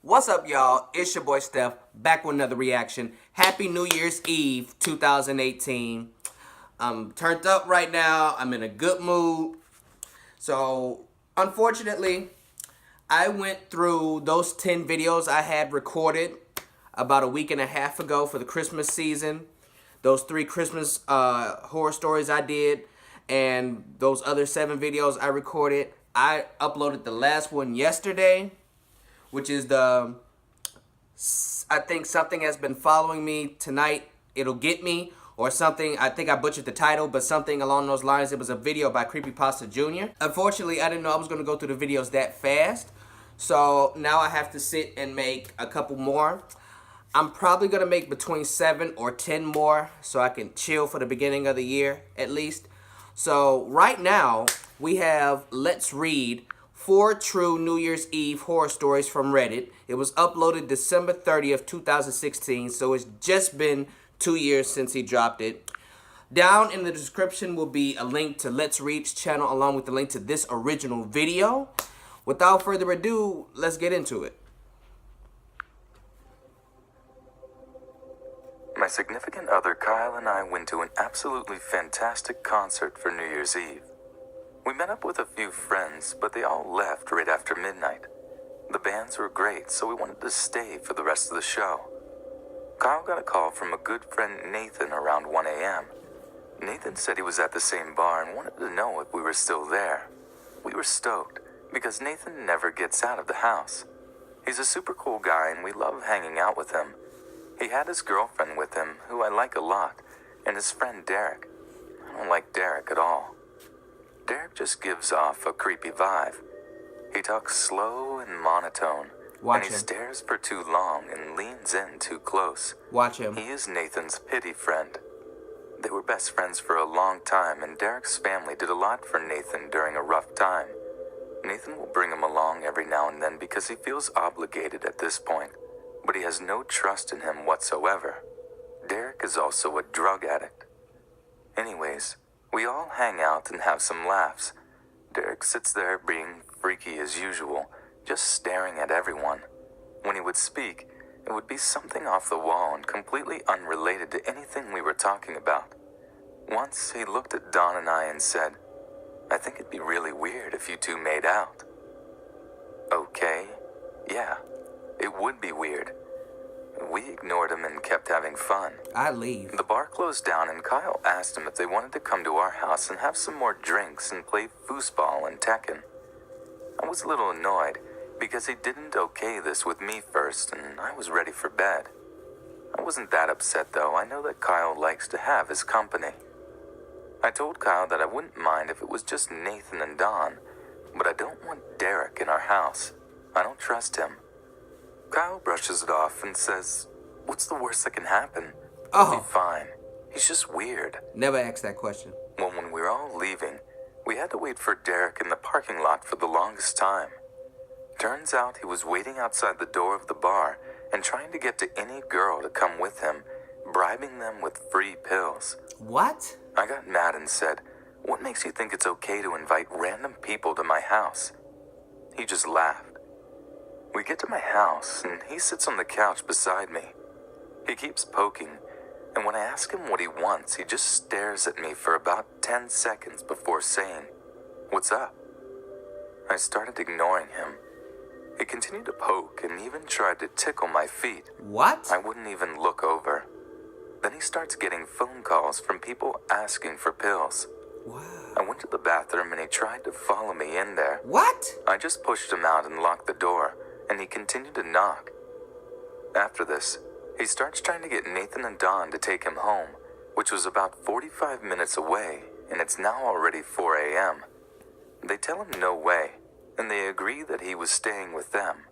What's up, y'all? It's your boy Steph, back with another reaction. Happy New Year's Eve 2018. I'm turned up right now. I'm in a good mood. So, unfortunately, I went through those 10 videos I had recorded about a week and a half ago for the Christmas season. Those 3 Christmas horror stories I did, and those other 7 videos I recorded. I uploaded the last one yesterday, which is I think something has been following me tonight. It'll get me, or something. I think I butchered the title, but something along those lines. It was a video by Creepypasta Jr. Unfortunately, I didn't know I was going to go through the videos that fast. So now I have to sit and make a couple more. I'm probably going to make between 7 or 10 more so I can chill for the beginning of the year at least. So right now we have Let's Read 4 True New Year's Eve Horror Stories from Reddit. It was uploaded December 30th, 2016, so it's just been 2 years since he dropped it. Down in the description will be a link to Let's Read's channel along with the link to this original video. Without further ado, let's get into it. My significant other Kyle and I went to an absolutely fantastic concert for New Year's Eve. We met up with a few friends, but they all left right after midnight. The bands were great, so we wanted to stay for the rest of the show. Kyle got a call from a good friend Nathan around 1 a.m. Nathan said he was at the same bar and wanted to know if we were still there. We were stoked, because Nathan never gets out of the house. He's a super cool guy and we love hanging out with him. He had his girlfriend with him, who I like a lot, and his friend Derek. I don't like Derek at all. Derek just gives off a creepy vibe. He talks slow and monotone, and he stares for too long and leans in too close. Watch him. He is Nathan's pity friend. They were best friends for a long time, and Derek's family did a lot for Nathan during a rough time. Nathan will bring him along every now and then because he feels obligated at this point, but he has no trust in him whatsoever. Derek is also a drug addict. Anyways, we all hang out and have some laughs. Derek sits there being freaky as usual, just staring at everyone. When he would speak, it would be something off the wall and completely unrelated to anything we were talking about. Once he looked at Dawn and I and said, "I think it'd be really weird if you two made out." Okay, yeah, it would be weird. We ignored him and kept having fun. I leave. The bar closed down and Kyle asked him if they wanted to come to our house and have some more drinks and play foosball and Tekken. I was a little annoyed because he didn't okay this with me first and I was ready for bed. I wasn't that upset though. I know that Kyle likes to have his company. I told Kyle that I wouldn't mind if it was just Nathan and Dawn, but I don't want Derek in our house. I don't trust him. Kyle brushes it off and says, "What's the worst that can happen? He'll be fine. He's just weird." Never asked that question. Well, when we were all leaving, we had to wait for Derek in the parking lot for the longest time. Turns out he was waiting outside the door of the bar and trying to get to any girl to come with him, bribing them with free pills. What? I got mad and said, "What makes you think it's okay to invite random people to my house?" He just laughed. We get to my house, and he sits on the couch beside me. He keeps poking, and when I ask him what he wants, he just stares at me for about 10 seconds before saying, "What's up?" I started ignoring him. He continued to poke and even tried to tickle my feet. What? I wouldn't even look over. Then he starts getting phone calls from people asking for pills. Wow. I went to the bathroom and he tried to follow me in there. What? I just pushed him out and locked the door, and he continued to knock. After this, he starts trying to get Nathan and Dawn to take him home, which was about 45 minutes away, and it's now already 4 a.m. They tell him no way, and they agree that he was staying with them.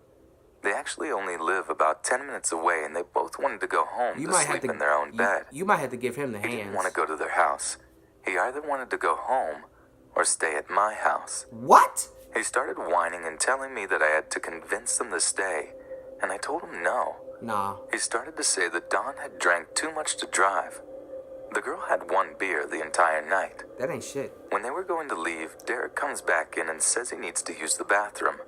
They actually only live about 10 minutes away, and they both wanted to go home to sleep in their own bed. You might have to give him the hands. He didn't want to go to their house. He either wanted to go home or stay at my house. What? He started whining and telling me that I had to convince them to stay, and I told him no. Nah. He started to say that Dawn had drank too much to drive. The girl had 1 beer the entire night. That ain't shit. When they were going to leave, Derek comes back in and says he needs to use the bathroom.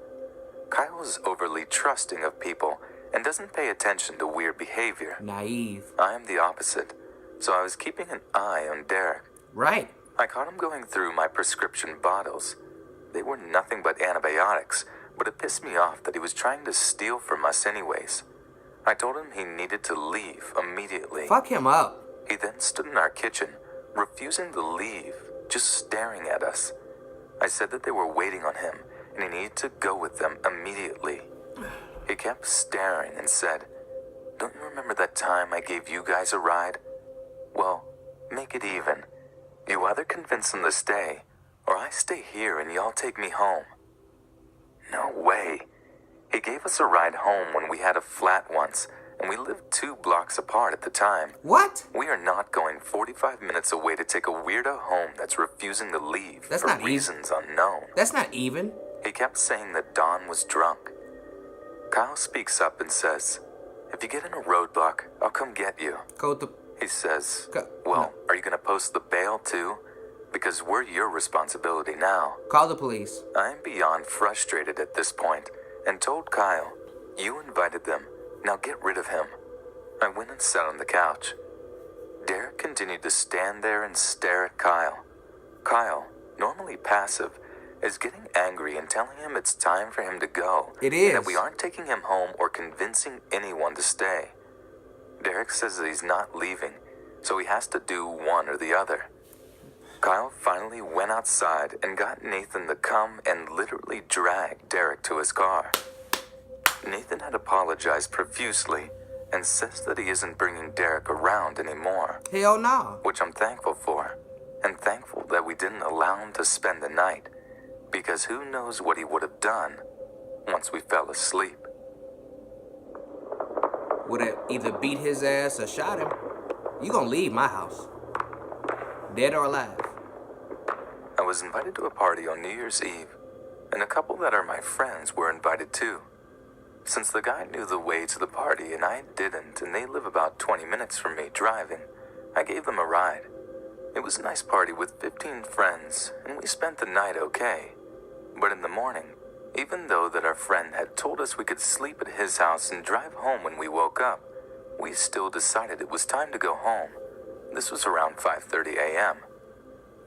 Kyle is overly trusting of people and doesn't pay attention to weird behavior. Naive. I am the opposite, so I was keeping an eye on Derek. Right. I caught him going through my prescription bottles. They were nothing but antibiotics, but it pissed me off that he was trying to steal from us anyways. I told him he needed to leave immediately. Fuck him up. He then stood in our kitchen, refusing to leave, just staring at us. I said that they were waiting on him, and he needed to go with them immediately. He kept staring and said, "Don't you remember that time I gave you guys a ride? Well, make it even. You either convince him to stay, or I stay here and y'all take me home." No way. He gave us a ride home when we had a flat once, and we lived 2 blocks apart at the time. What? We are not going 45 minutes away to take a weirdo home that's refusing to leave That's for not reasons unknown. That's not even. He kept saying that Don was drunk. Kyle speaks up and says, "If you get in a roadblock, I'll come get you." Go to. He says, Go- "Well, are you going to post the bail too? Because we're your responsibility now." Call the police. I'm beyond frustrated at this point and told Kyle, "You invited them. Now get rid of him." I went and sat on the couch. Derek continued to stand there and stare at Kyle. Kyle, normally passive, is getting angry and telling him it's time for him to go. It is. And that we aren't taking him home or convincing anyone to stay. Derek says that he's not leaving, so he has to do one or the other. Kyle finally went outside and got Nathan to come and literally drag Derek to his car. Nathan had apologized profusely and says that he isn't bringing Derek around anymore, Hell no. which I'm thankful for, and thankful that we didn't allow him to spend the night, because who knows what he would have done once we fell asleep. Would have either beat his ass or shot him. You gonna leave my house. Dead or alive. I was invited to a party on New Year's Eve, and a couple that are my friends were invited too. Since the guy knew the way to the party and I didn't, and they live about 20 minutes from me driving, I gave them a ride. It was a nice party with 15 friends, and we spent the night okay. But in the morning, even though that our friend had told us we could sleep at his house and drive home when we woke up, we still decided it was time to go home. This was around 5:30 a.m.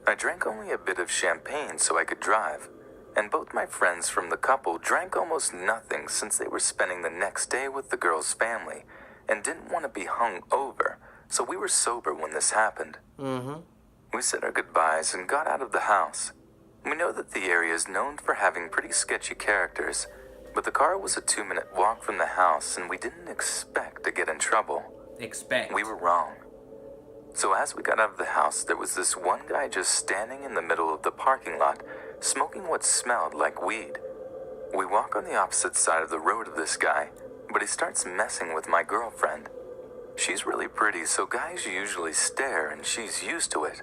I drank only a bit of champagne so I could drive, and both my friends from the couple drank almost nothing since they were spending the next day with the girl's family and didn't want to be hung over, so we were sober when this happened. We said our goodbyes and got out of the house. We know that the area is known for having pretty sketchy characters, but the car was a 2-minute walk from the house and we didn't expect to get in trouble. Expect. We were wrong. So as we got out of the house, there was this one guy just standing in the middle of the parking lot, smoking what smelled like weed. We walk on the opposite side of the road of this guy, but he starts messing with my girlfriend. She's really pretty, so guys usually stare and she's used to it.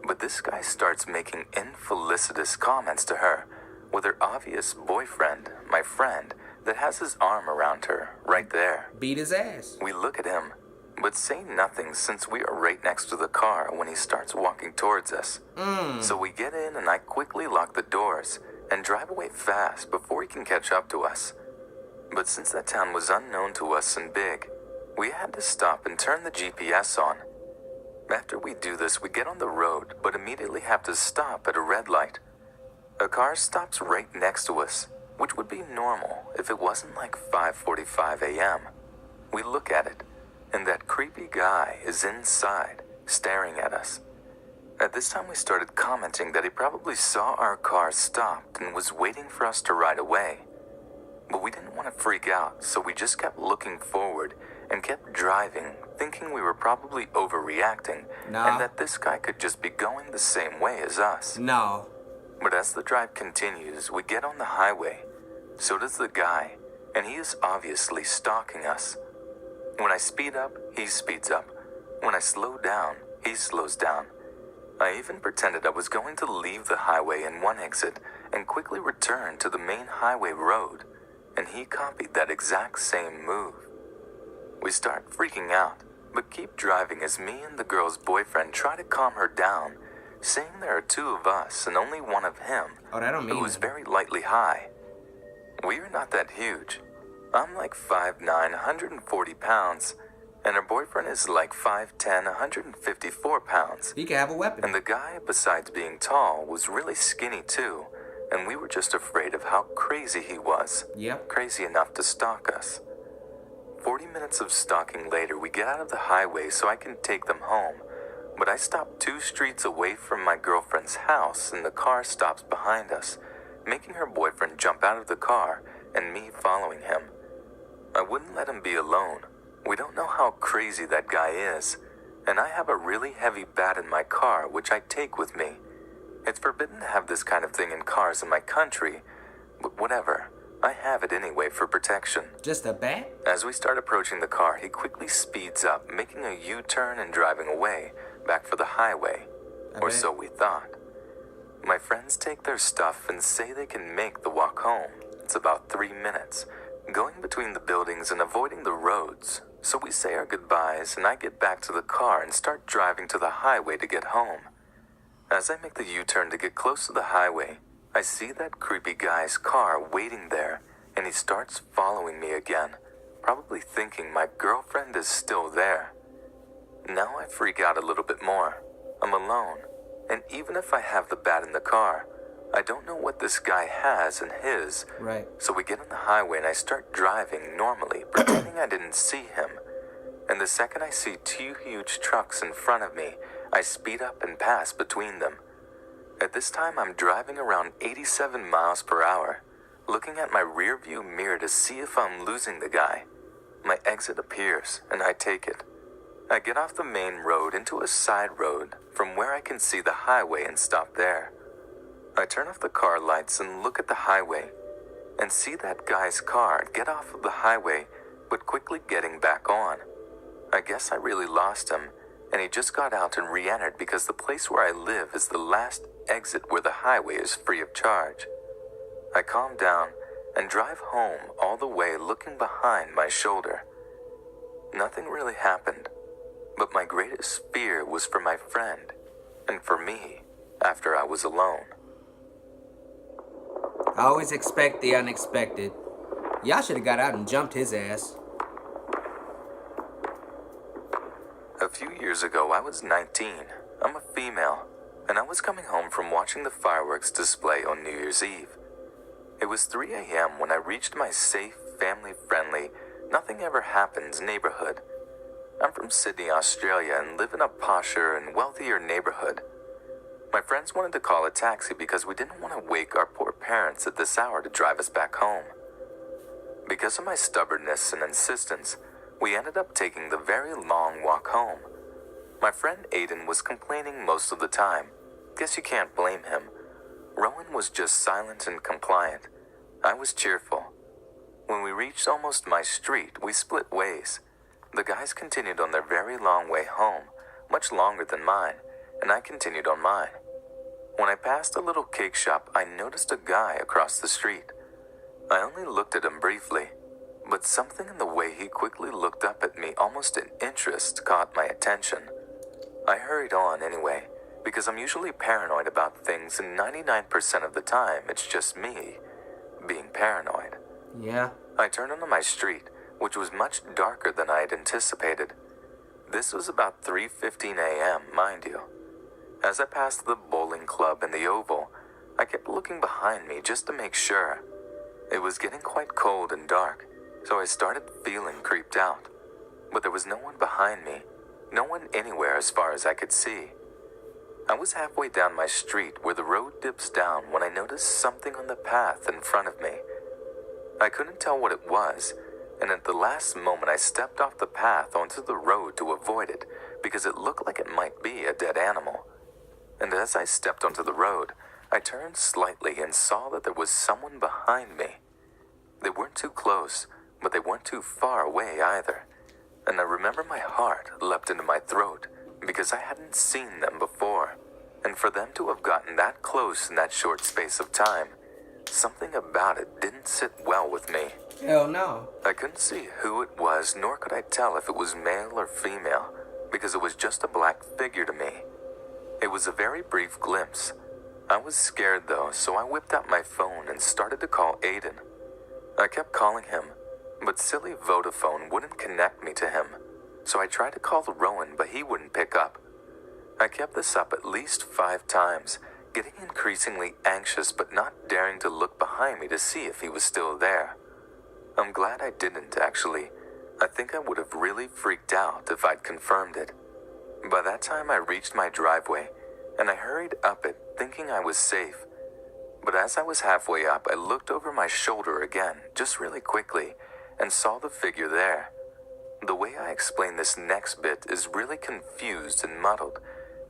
But this guy starts making infelicitous comments to her, with her obvious boyfriend, my friend, that has his arm around her, right there. Beat his ass. We look at him, but say nothing since we are right next to the car when he starts walking towards us. So we get in and I quickly lock the doors and drive away fast before he can catch up to us. But since that town was unknown to us and big, we had to stop and turn the GPS on. After we do this, we get on the road, but immediately have to stop at a red light. A car stops right next to us, which would be normal if it wasn't like 5:45 a.m. We look at it, and that creepy guy is inside, staring at us. At this time, we started commenting that he probably saw our car stopped and was waiting for us to ride away. But we didn't want to freak out, so we just kept looking forward and kept driving, thinking we were probably overreacting, and that this guy could just be going the same way as us. No. But as the drive continues, we get on the highway. So does the guy, and he is obviously stalking us. When I speed up, he speeds up. When I slow down, he slows down. I even pretended I was going to leave the highway in one exit and quickly return to the main highway road, and he copied that exact same move. We start freaking out, but keep driving as me and the girl's boyfriend try to calm her down, saying there are 2 of us and only one of him, Oh, that don't mean who was that. very lightly high. We are not that huge. I'm like 5'9", 140 pounds, and her boyfriend is like 5'10", 154 pounds. He can have a weapon. And the guy, besides being tall, was really skinny too, and we were just afraid of how crazy he was. Yep. Crazy enough to stalk us. 40 minutes of stalking later, we get out of the highway so I can take them home. But I stop 2 streets away from my girlfriend's house, and the car stops behind us, making her boyfriend jump out of the car and me following him. I wouldn't let him be alone. We don't know how crazy that guy is, and I have a really heavy bat in my car, which I take with me. It's forbidden to have this kind of thing in cars in my country, but whatever. I have it anyway for protection. Just a bat? As we start approaching the car, he quickly speeds up, making a U-turn and driving away, back for the highway. Or so we thought. My friends take their stuff and say they can make the walk home. It's about 3 minutes, going between the buildings and avoiding the roads. So we say our goodbyes, and I get back to the car and start driving to the highway to get home. As I make the U-turn to get close to the highway, I see that creepy guy's car waiting there, and he starts following me again, probably thinking my girlfriend is still there. Now I freak out a little bit more. I'm alone, and even if I have the bat in the car, I don't know what this guy has in his. Right. So we get on the highway and I start driving normally, pretending I didn't see him. And the second I see 2 huge trucks in front of me, I speed up and pass between them. At this time, I'm driving around 87 miles per hour, looking at my rear view mirror to see if I'm losing the guy. My exit appears, and I take it. I get off the main road into a side road from where I can see the highway and stop there. I turn off the car lights and look at the highway, and see that guy's car get off of the highway, but quickly getting back on. I guess I really lost him, and he just got out and re-entered because the place where I live is the last exit where the highway is free of charge. I calm down and drive home all the way looking behind my shoulder. Nothing really happened, but my greatest fear was for my friend and for me after I was alone. I always expect the unexpected. Y'all should have got out and jumped his ass. A few years ago, I was 19. I'm a female, and I was coming home from watching the fireworks display on New Year's Eve. It was 3 a.m. when I reached my safe, family-friendly, nothing ever happens neighborhood. I'm from Sydney, Australia, and live in a posher and wealthier neighborhood. My friends wanted to call a taxi because we didn't want to wake our poor parents at this hour to drive us back home. Because of my stubbornness and insistence, we ended up taking the very long walk home. My friend Aiden was complaining most of the time. Guess you can't blame him. Rowan was just silent and compliant. I was cheerful. When we reached almost my street, we split ways. The guys continued on their very long way home, much longer than mine, and I continued on mine. When I passed a little cake shop, I noticed a guy across the street. I only looked at him briefly, but something in the way he quickly looked up at me, almost in interest, caught my attention. I hurried on anyway, because I'm usually paranoid about things, and 99% of the time, it's just me being paranoid. Yeah. I turned onto my street, which was much darker than I had anticipated. This was about 3:15 a.m., mind you. As I passed the bowling club and the oval, I kept looking behind me just to make sure. It was getting quite cold and dark, so I started feeling creeped out. But there was no one behind me, no one anywhere as far as I could see. I was halfway down my street where the road dips down when I noticed something on the path in front of me. I couldn't tell what it was, and at the last moment I stepped off the path onto the road to avoid it because it looked like it might be a dead animal. And as I stepped onto the road, I turned slightly and saw that there was someone behind me. They weren't too close, but they weren't too far away either. And I remember my heart leapt into my throat because I hadn't seen them before. And for them to have gotten that close in that short space of time, something about it didn't sit well with me. Hell no. I couldn't see who it was, nor could I tell if it was male or female, because it was just a black figure to me. It was a very brief glimpse. I was scared though, so I whipped out my phone and started to call Aiden. I kept calling him, but silly Vodafone wouldn't connect me to him, so I tried to call Rowan, but he wouldn't pick up. I kept this up at least 5 times, getting increasingly anxious but not daring to look behind me to see if he was still there. I'm glad I didn't, actually. I think I would have really freaked out if I'd confirmed it. By that time I reached my driveway, and I hurried up it, thinking I was safe. But as I was halfway up, I looked over my shoulder again, just really quickly, and saw the figure there. The way I explain this next bit is really confused and muddled,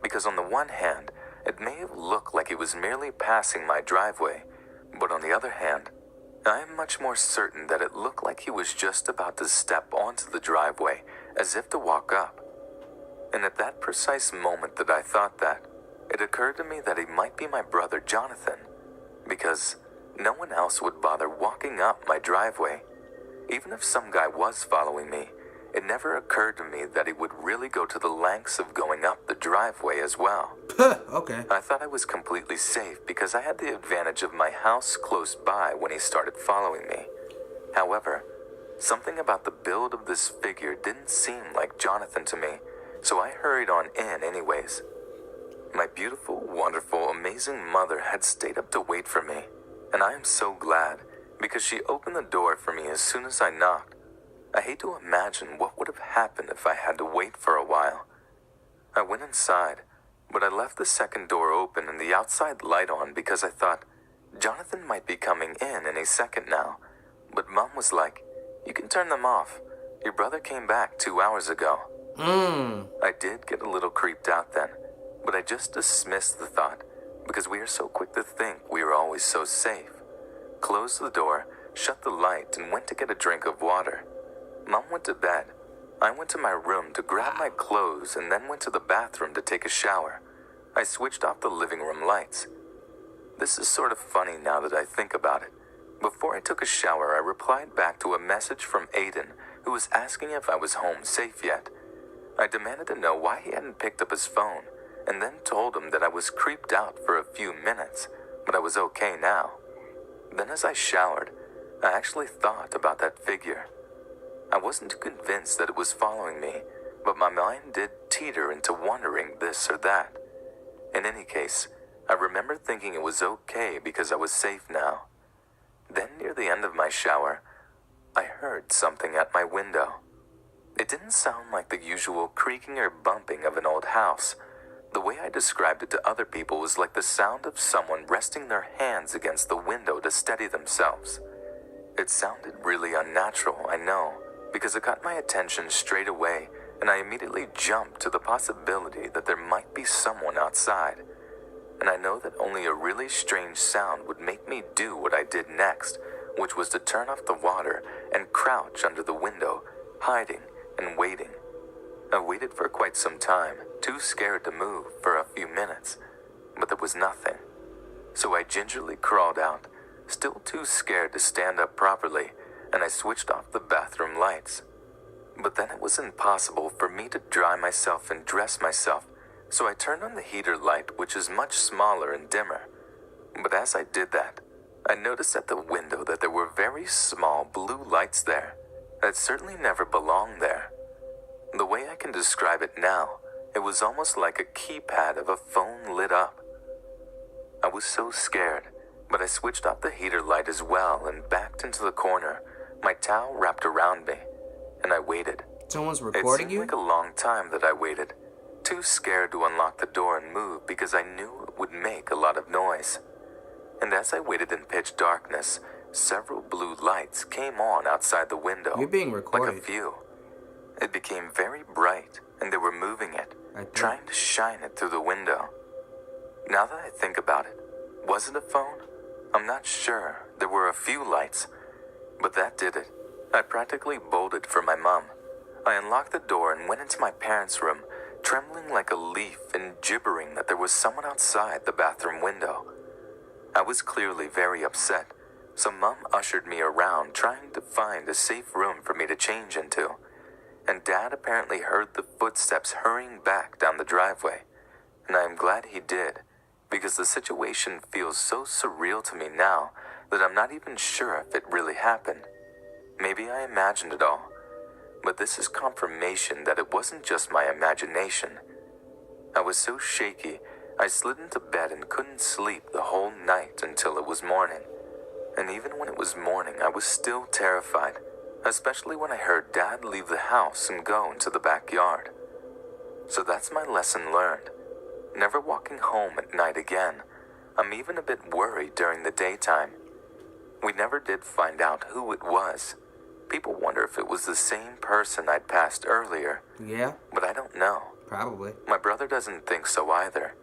because on the one hand, it may have looked like he was merely passing my driveway, but on the other hand, I am much more certain that it looked like he was just about to step onto the driveway, as if to walk up. And at that precise moment that I thought that, it occurred to me that he might be my brother Jonathan, because no one else would bother walking up my driveway. Even if some guy was following me, it never occurred to me that he would really go to the lengths of going up the driveway as well. Okay. I thought I was completely safe because I had the advantage of my house close by when he started following me. However, something about the build of this figure didn't seem like Jonathan to me, so I hurried on in anyways. My beautiful, wonderful, amazing mother had stayed up to wait for me, and I am so glad, because she opened the door for me as soon as I knocked. I hate to imagine what would have happened if I had to wait for a while. I went inside, but I left the second door open and the outside light on because I thought, Jonathan might be coming in any second now. But Mom was like, you can turn them off. Your brother came back 2 hours ago. I did get a little creeped out then, but I just dismissed the thought because we are so quick to think we are always so safe. Closed the door, shut the light, and went to get a drink of water. Mom went to bed. I went to my room to grab my clothes and then went to the bathroom to take a shower. I switched off the living room lights. This is sort of funny now that I think about it. Before I took a shower, I replied back to a message from Aiden, who was asking if I was home safe yet. I demanded to know why he hadn't picked up his phone, and then told him that I was creeped out for a few minutes, but I was okay now. Then as I showered, I actually thought about that figure. I wasn't too convinced that it was following me, but my mind did teeter into wondering this or that. In any case, I remember thinking it was okay because I was safe now. Then near the end of my shower, I heard something at my window. It didn't sound like the usual creaking or bumping of an old house. The way I described it to other people was like the sound of someone resting their hands against the window to steady themselves. It sounded really unnatural, I know, because it got my attention straight away, and I immediately jumped to the possibility that there might be someone outside. And I know that only a really strange sound would make me do what I did next, which was to turn off the water and crouch under the window, hiding and waiting. I waited for quite some time, too scared to move for a few minutes, but there was nothing. So I gingerly crawled out, still too scared to stand up properly, and I switched off the bathroom lights. But then it was impossible for me to dry myself and dress myself, so I turned on the heater light, which is much smaller and dimmer. But as I did that, I noticed at the window that there were very small blue lights there that certainly never belonged there. The way I can describe it now, it was almost like a keypad of a phone lit up. I was so scared, but I switched off the heater light as well and backed into the corner, my towel wrapped around me, and I waited. Someone's recording It seemed you? like a long time that I waited, too scared to unlock the door and move because I knew it would make a lot of noise. And as I waited in pitch darkness, several blue lights came on outside the window. You're being Like recorded. a few. It became very bright, and they were moving it, trying to shine it through the window. Now that I think about it, was it a phone? I'm not sure. There were a few lights, but that did it. I practically bolted for my mom. I unlocked the door and went into my parents' room, trembling like a leaf and gibbering that there was someone outside the bathroom window. I was clearly very upset, so Mom ushered me around trying to find a safe room for me to change into. And Dad apparently heard the footsteps hurrying back down the driveway, and I am glad he did, because the situation feels so surreal to me now that I'm not even sure if it really happened. Maybe I imagined it all, but this is confirmation that it wasn't just my imagination. I was so shaky, I slid into bed and couldn't sleep the whole night until it was morning. And even when it was morning, I was still terrified, especially when I heard Dad leave the house and go into the backyard. So that's my lesson learned. Never walking home at night again. I'm even a bit worried during the daytime. We never did find out who it was. People wonder if it was the same person I'd passed earlier. Yeah? But I don't know. Probably. My brother doesn't think so either.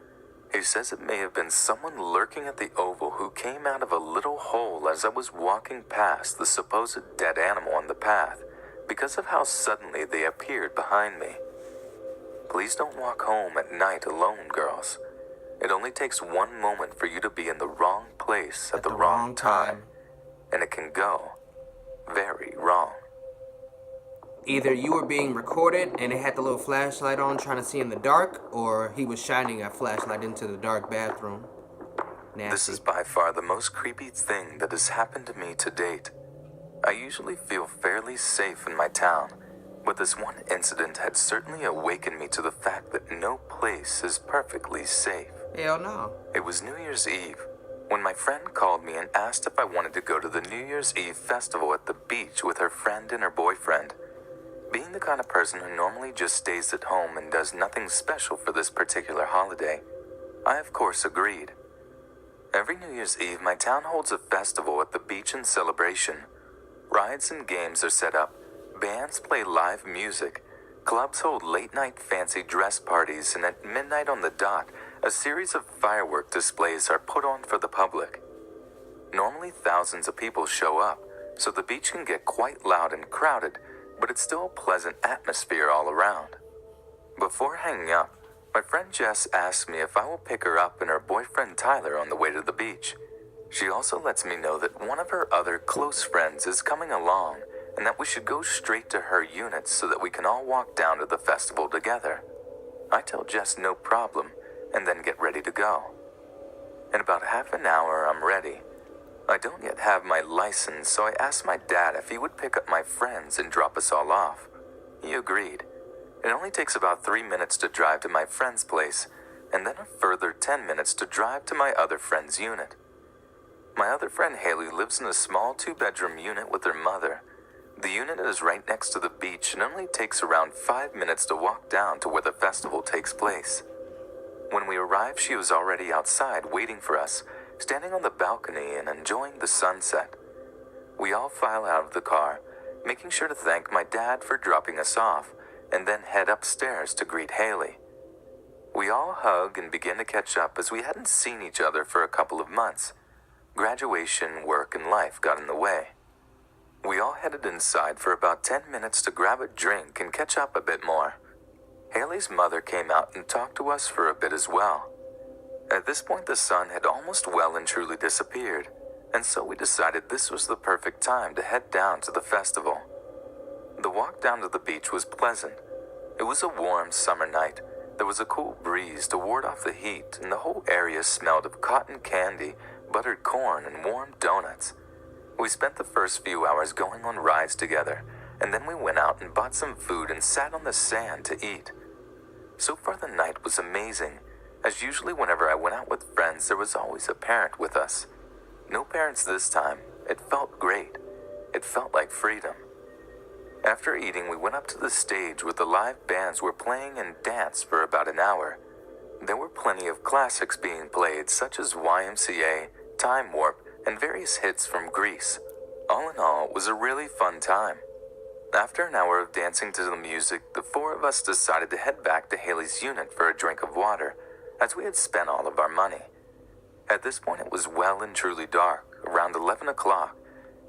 He says it may have been someone lurking at the oval who came out of a little hole as I was walking past the supposed dead animal on the path, because of how suddenly they appeared behind me. Please don't walk home at night alone, girls. It only takes one moment for you to be in the wrong place at the wrong time, and it can go very wrong. Either you were being recorded and it had the little flashlight on trying to see in the dark, or he was shining a flashlight into the dark bathroom. Nasty. This is by far the most creepy thing that has happened to me to date. I usually feel fairly safe in my town, but this one incident had certainly awakened me to the fact that no place is perfectly safe. Hell no. It was New Year's Eve, when my friend called me and asked if I wanted to go to the New Year's Eve festival at the beach with her friend and her boyfriend. Being the kind of person who normally just stays at home and does nothing special for this particular holiday, I of course agreed. Every New Year's Eve, my town holds a festival at the beach in celebration. Rides and games are set up, bands play live music, clubs hold late-night fancy dress parties, and at midnight on the dot, a series of firework displays are put on for the public. Normally thousands of people show up, so the beach can get quite loud and crowded, but it's still a pleasant atmosphere all around. Before hanging up, my friend Jess asked me if I will pick her up and her boyfriend Tyler on the way to the beach. She also lets me know that one of her other close friends is coming along and that we should go straight to her unit so that we can all walk down to the festival together. I tell Jess no problem and then get ready to go. In about half an hour, I'm ready. I don't yet have my license, so I asked my dad if he would pick up my friends and drop us all off. He agreed. It only takes about 3 minutes to drive to my friend's place, and then a further 10 minutes to drive to my other friend's unit. My other friend Haley lives in a small 2-bedroom unit with her mother. The unit is right next to the beach and only takes around 5 minutes to walk down to where the festival takes place. When we arrived, she was already outside waiting for us, standing on the balcony and enjoying the sunset. We all file out of the car, making sure to thank my dad for dropping us off, and then head upstairs to greet Haley. We all hug and begin to catch up as we hadn't seen each other for a couple of months. Graduation, work, and life got in the way. We all headed inside for about 10 minutes to grab a drink and catch up a bit more. Haley's mother came out and talked to us for a bit as well. At this point, the sun had almost well and truly disappeared, and so we decided this was the perfect time to head down to the festival. The walk down to the beach was pleasant. It was a warm summer night. There was a cool breeze to ward off the heat, and the whole area smelled of cotton candy, buttered corn, and warm donuts. We spent the first few hours going on rides together, and then we went out and bought some food and sat on the sand to eat. So far the night was amazing, as usually whenever I went out with friends there was always a parent with us. No parents this time. It felt great. It felt like freedom. After eating, we went up to the stage where the live bands were playing and danced for about an hour. There were plenty of classics being played, such as YMCA, Time Warp, and various hits from Greece. All in all, it was a really fun time. After an hour of dancing to the music, the 4 of us decided to head back to Haley's unit for a drink of water, as we had spent all of our money. At this point it was well and truly dark, around 11 o'clock,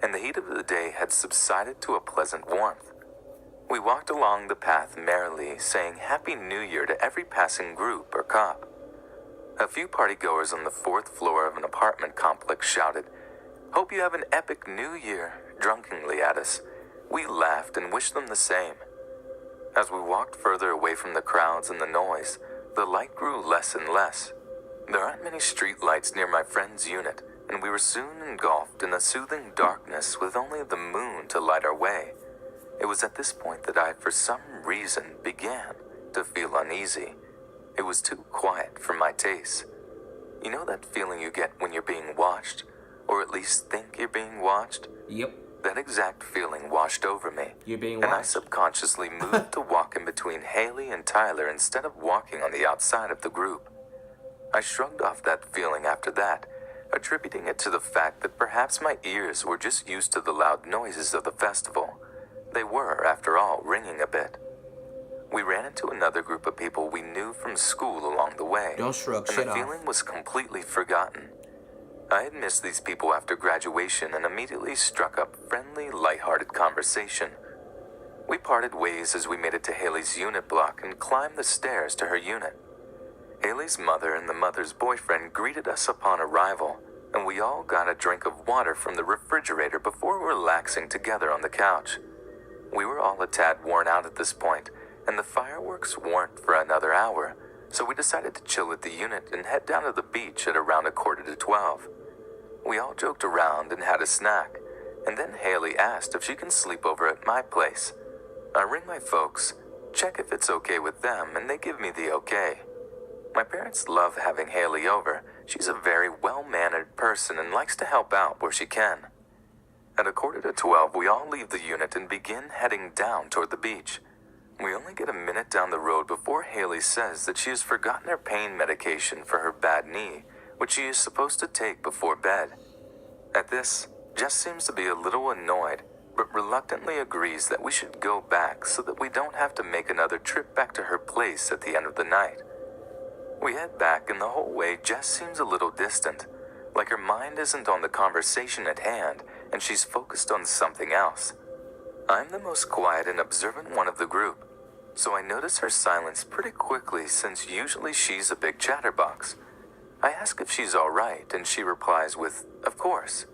and the heat of the day had subsided to a pleasant warmth. We walked along the path merrily, saying Happy New Year to every passing group or cop. A few partygoers on the 4th floor of an apartment complex shouted, "Hope you have an epic New Year," drunkenly at us. We laughed and wished them the same. As we walked further away from the crowds and the noise, the light grew less and less. There aren't many street lights near my friend's unit, and we were soon engulfed in a soothing darkness with only the moon to light our way. It was at this point that I, for some reason, began to feel uneasy. It was too quiet for my taste. You know that feeling you get when you're being watched, or at least think you're being watched? Yep. That exact feeling washed over me. You're being and watched. I subconsciously moved to walk in between Haley and Tyler instead of walking on the outside of the group. I shrugged off that feeling after that, attributing it to the fact that perhaps my ears were just used to the loud noises of the festival. They were, after all, ringing a bit. We ran into another group of people we knew from school along the way. Don't shrug and shit the off. feeling was completely forgotten. I had missed these people after graduation and immediately struck up friendly, lighthearted conversation. We parted ways as we made it to Haley's unit block and climbed the stairs to her unit. Haley's mother and the mother's boyfriend greeted us upon arrival, and we all got a drink of water from the refrigerator before relaxing together on the couch. We were all a tad worn out at this point, and the fireworks weren't for another hour, so we decided to chill at the unit and head down to the beach at around 11:45. We all joked around and had a snack, and then Haley asked if she can sleep over at my place. I ring my folks, check if it's okay with them, and they give me the okay. My parents love having Haley over. She's a very well-mannered person and likes to help out where she can. At 11:45, we all leave the unit and begin heading down toward the beach. We only get a minute down the road before Haley says that she has forgotten her pain medication for her bad knee, which she is supposed to take before bed. At this, Jess seems to be a little annoyed, but reluctantly agrees that we should go back so that we don't have to make another trip back to her place at the end of the night. We head back, and the whole way Jess seems a little distant, like her mind isn't on the conversation at hand, and she's focused on something else. I'm the most quiet and observant one of the group, so I notice her silence pretty quickly since usually she's a big chatterbox. I ask if she's all right, and she replies with, "Of course."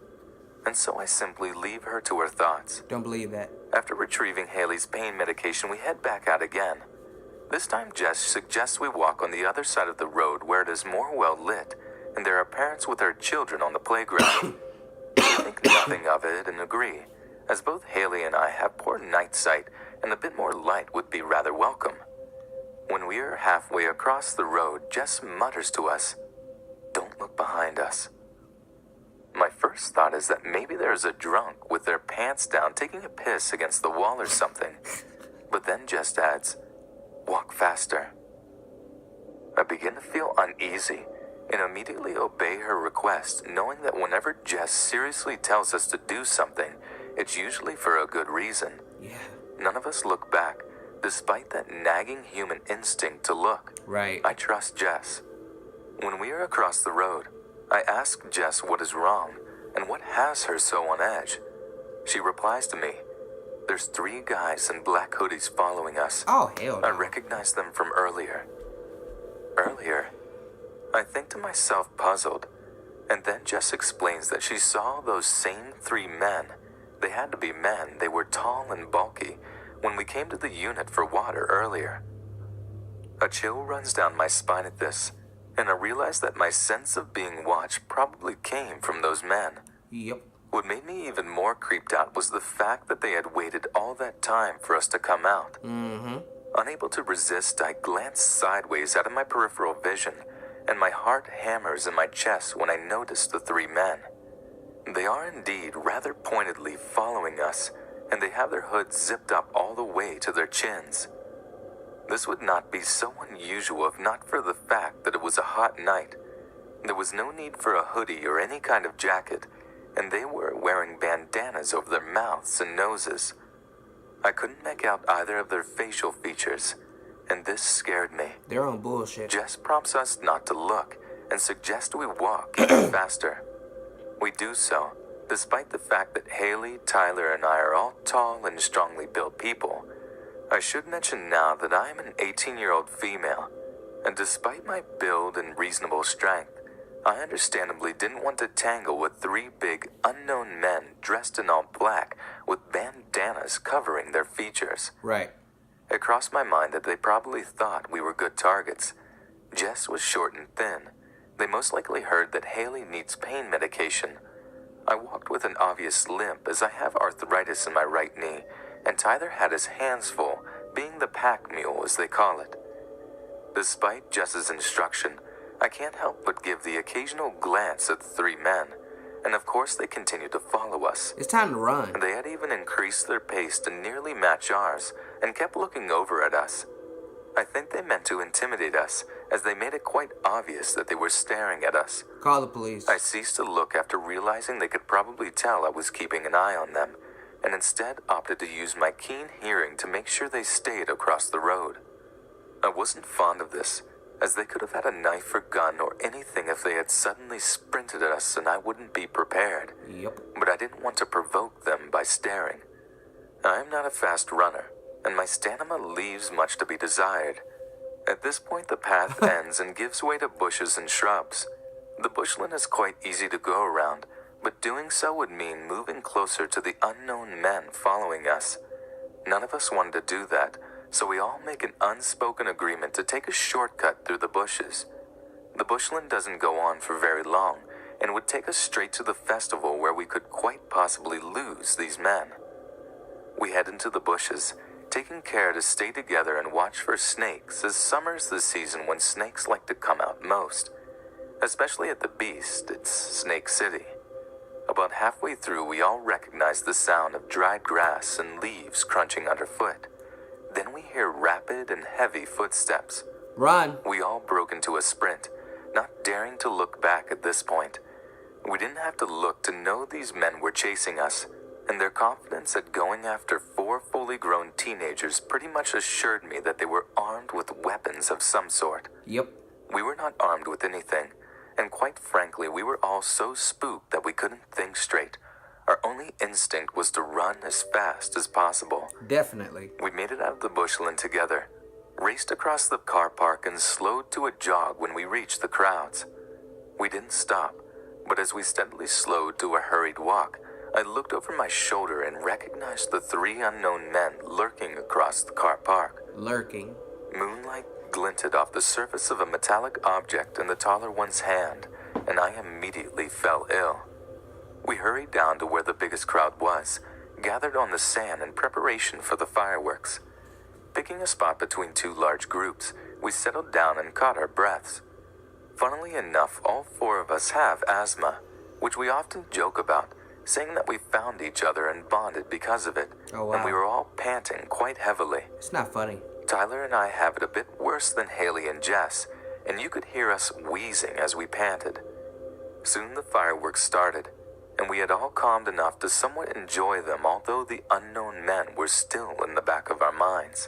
And so I simply leave her to her thoughts. Don't believe that. After retrieving Haley's pain medication, we head back out again. This time Jess suggests we walk on the other side of the road where it is more well lit, and there are parents with their children on the playground. I think nothing of it and agree, as both Haley and I have poor night sight, and a bit more light would be rather welcome. When we are halfway across the road, Jess mutters to us, "Don't look behind us." My first thought is that maybe there's a drunk with their pants down taking a piss against the wall or something, but then Jess adds, "Walk faster." I begin to feel uneasy and immediately obey her request, knowing that whenever Jess seriously tells us to do something, it's usually for a good reason. Yeah. None of us look back, despite that nagging human instinct to look. Right. I trust Jess. When we are across the road, I ask Jess what is wrong and what has her so on edge. She replies to me, "There's 3 guys in black hoodies following us. Oh, hell no. I recognize them from earlier." Earlier? I think to myself, puzzled, and then Jess explains that she saw those same 3 men. They had to be men. They were tall and bulky when we came to the unit for water earlier. A chill runs down my spine at this, and I realize that my sense of being watched probably came from those men. Yep. What made me even more creeped out was the fact that they had waited all that time for us to come out. Mm-hmm. Unable to resist, I glance sideways out of my peripheral vision, and my heart hammers in my chest when I notice the 3 men. They are indeed rather pointedly following us, and they have their hoods zipped up all the way to their chins. This would not be so unusual if not for the fact that it was a hot night. There was no need for a hoodie or any kind of jacket, and they were wearing bandanas over their mouths and noses. I couldn't make out either of their facial features, and this scared me. They're on bullshit. Jess prompts us not to look and suggests we walk even faster. We do so, despite the fact that Haley, Tyler, and I are all tall and strongly built people. I should mention now that I am an 18-year-old female, and despite my build and reasonable strength, I understandably didn't want to tangle with 3 big, unknown men dressed in all black with bandanas covering their features. Right. It crossed my mind that they probably thought we were good targets. Jess was short and thin, They most likely heard that Haley needs pain medication. I walked with an obvious limp as I have arthritis in my right knee, and Tyler had his hands full, being the pack mule as they call it. Despite Jess's instruction, I can't help but give the occasional glance at the three men, and of course they continued to follow us. It's time to run. They had even increased their pace to nearly match ours, and kept looking over at us. I think they meant to intimidate us, as they made it quite obvious that they were staring at us. Call the police. I ceased to look after realizing they could probably tell I was keeping an eye on them, and instead opted to use my keen hearing to make sure they stayed across the road. I wasn't fond of this, as they could have had a knife or gun or anything if they had suddenly sprinted at us and I wouldn't be prepared. Yep. But I didn't want to provoke them by staring. I am not a fast runner, and my stamina leaves much to be desired. At this point, the path ends and gives way to bushes and shrubs. The bushland is quite easy to go around, but doing so would mean moving closer to the unknown men following us. None of us wanted to do that, so we all make an unspoken agreement to take a shortcut through the bushes. The bushland doesn't go on for very long, and would take us straight to the festival where we could quite possibly lose these men. We head into the bushes, taking care to stay together and watch for snakes, as summer's the season when snakes like to come out most. Especially at the Beast, it's Snake City. About halfway through, we all recognize the sound of dried grass and leaves crunching underfoot. Then we hear rapid and heavy footsteps. Run. We all broke into a sprint, not daring to look back at this point. We didn't have to look to know these men were chasing us, and their confidence at going after 4 fully grown teenagers pretty much assured me that they were armed with weapons of some sort. Yep. We were not armed with anything, and quite frankly, we were all so spooked that we couldn't think straight. Our only instinct was to run as fast as possible. Definitely. We made it out of the bushland together, raced across the car park, and slowed to a jog when we reached the crowds. We didn't stop, but as we steadily slowed to a hurried walk, I looked over my shoulder and recognized the 3 unknown men lurking across the car park. Lurking. Moonlight glinted off the surface of a metallic object in the taller one's hand, and I immediately fell ill. We hurried down to where the biggest crowd was, gathered on the sand in preparation for the fireworks. Picking a spot between 2 large groups, we settled down and caught our breaths. Funnily enough, all 4 of us have asthma, which we often joke about, saying that we found each other and bonded because of it. Oh, wow. And we were all panting quite heavily. It's not funny. Tyler and I have it a bit worse than Haley and Jess, and you could hear us wheezing as we panted. Soon the fireworks started, and we had all calmed enough to somewhat enjoy them, although the unknown men were still in the back of our minds.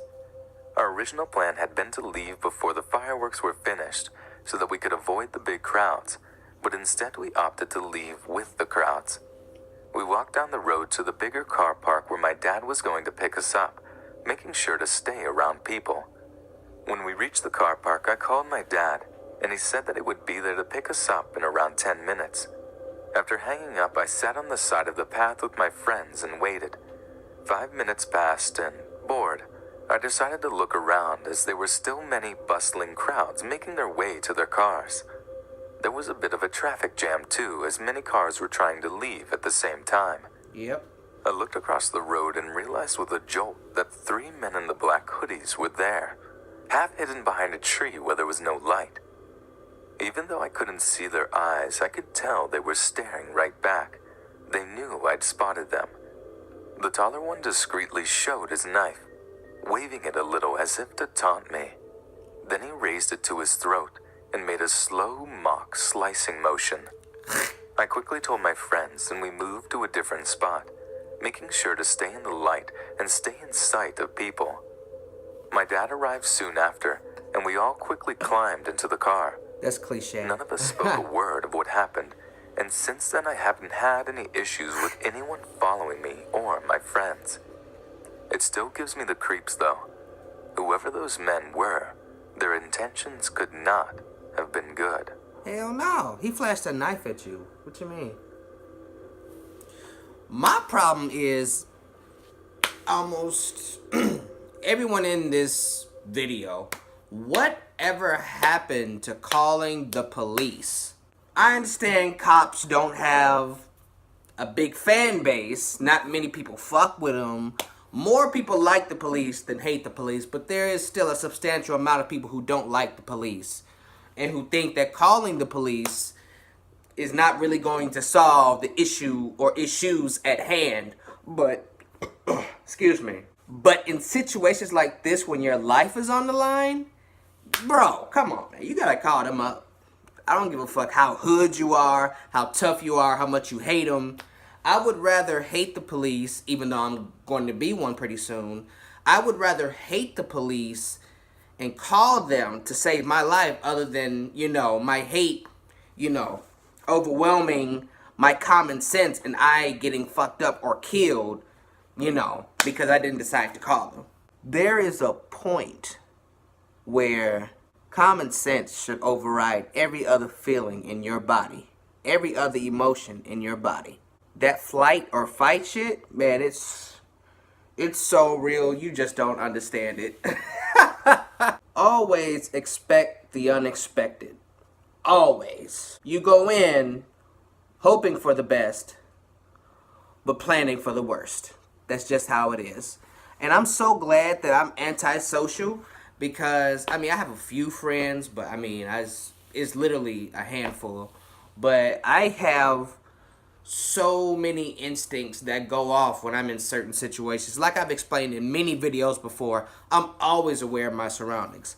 Our original plan had been to leave before the fireworks were finished, so that we could avoid the big crowds, but instead we opted to leave with the crowds. We walked down the road to the bigger car park where my dad was going to pick us up, making sure to stay around people. When we reached the car park, I called my dad, and he said that he would be there to pick us up in around 10 minutes. After hanging up, I sat on the side of the path with my friends and waited. 5 minutes passed, and, bored, I decided to look around as there were still many bustling crowds making their way to their cars. There was a bit of a traffic jam too, as many cars were trying to leave at the same time. Yep. I looked across the road and realized with a jolt that 3 men in the black hoodies were there, half hidden behind a tree where there was no light. Even though I couldn't see their eyes, I could tell they were staring right back. They knew I'd spotted them. The taller one discreetly showed his knife, waving it a little as if to taunt me. Then he raised it to his throat and made a slow mock slicing motion. I quickly told my friends and we moved to a different spot, making sure to stay in the light and stay in sight of people. My dad arrived soon after, and we all quickly climbed into the car. That's cliche. None of us spoke a word of what happened, and since then I haven't had any issues with anyone following me or my friends. It still gives me the creeps though. Whoever those men were, their intentions could not have been good. Hell no. He flashed a knife at you. What you mean? My problem is almost everyone in this video Whatever happened to calling the police? I understand cops don't have a big fan base. Not many people fuck with them. More people like the police than hate the police, but there is still a substantial amount of people who don't like the police and who think that calling the police is not really going to solve the issue or issues at hand. But, excuse me. But in situations like this, when your life is on the line, bro, come on, man. You gotta call them up. I don't give a fuck how hood you are, how tough you are, how much you hate them. I would rather hate the police, even though I'm going to be one pretty soon. I would rather hate the police and call them to save my life other than, my hate, overwhelming my common sense and I getting fucked up or killed, because I didn't decide to call them. There is a point where common sense should override every other feeling in your body, every other emotion in your body. That flight or fight shit, man, it's so real, you just don't understand it. Always expect the unexpected. Always. You go in hoping for the best, but planning for the worst. That's just how it is. And I'm so glad that I'm antisocial because, I have a few friends, but it's literally a handful. But I have so many instincts that go off when I'm in certain situations. Like I've explained in many videos before, I'm always aware of my surroundings.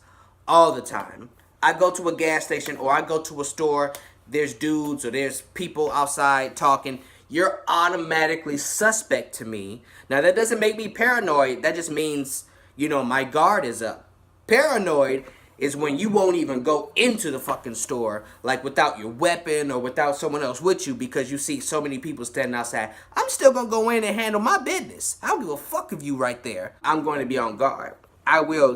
All the time. I go to a gas station or I go to a store, there's dudes or there's people outside talking. You're automatically suspect to me. Now that doesn't make me paranoid. That just means, my guard is up. Paranoid is when you won't even go into the fucking store, like without your weapon or without someone else with you because you see so many people standing outside. I'm still gonna go in and handle my business. I don't give a fuck of you right there. I'm going to be on guard. I will,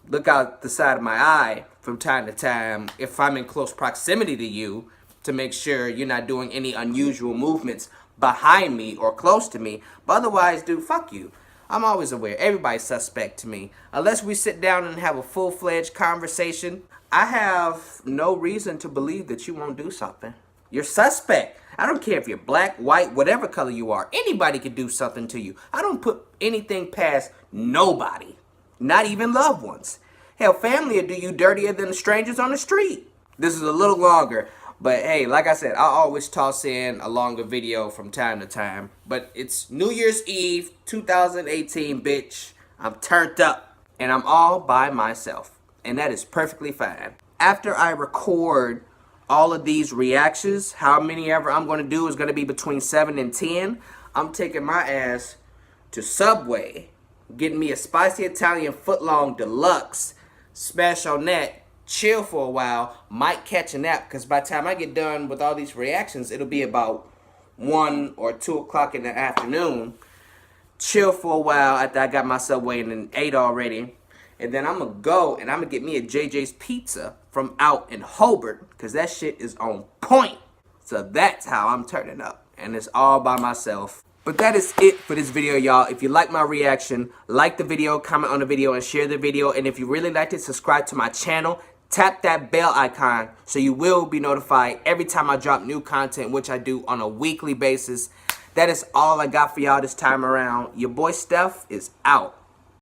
look out the side of my eye from time to time if I'm in close proximity to you to make sure you're not doing any unusual movements behind me or close to me. But otherwise, dude, fuck you. I'm always aware. Everybody's suspect to me. Unless we sit down and have a full-fledged conversation, I have no reason to believe that you won't do something. You're suspect. I don't care if you're black, white, whatever color you are. Anybody could do something to you. I don't put anything past nobody. Not even loved ones. Hell, family will do you dirtier than the strangers on the street. This is a little longer. But hey, like I said, I always toss in a longer video from time to time. But it's New Year's Eve, 2018, bitch. I'm turned up. And I'm all by myself. And that is perfectly fine. After I record all of these reactions, how many ever I'm going to do is going to be between 7 and 10. I'm taking my ass to Subway. Getting me a spicy Italian footlong deluxe. Smash on that. Chill for a while, might catch a nap, because by the time I get done with all these reactions, it'll be about 1 or 2 o'clock in the afternoon. Chill for a while after I got my Subway and ate already. And then I'm going to go and I'm going to get me a JJ's Pizza from out in Hobart, because that shit is on point. So that's how I'm turning up. And it's all by myself. But that is it for this video, y'all. If you like my reaction, like the video, comment on the video, and share the video. And if you really liked it, subscribe to my channel. Tap that bell icon so you will be notified every time I drop new content, which I do on a weekly basis. That is all I got for y'all this time around. Your boy Steph is out.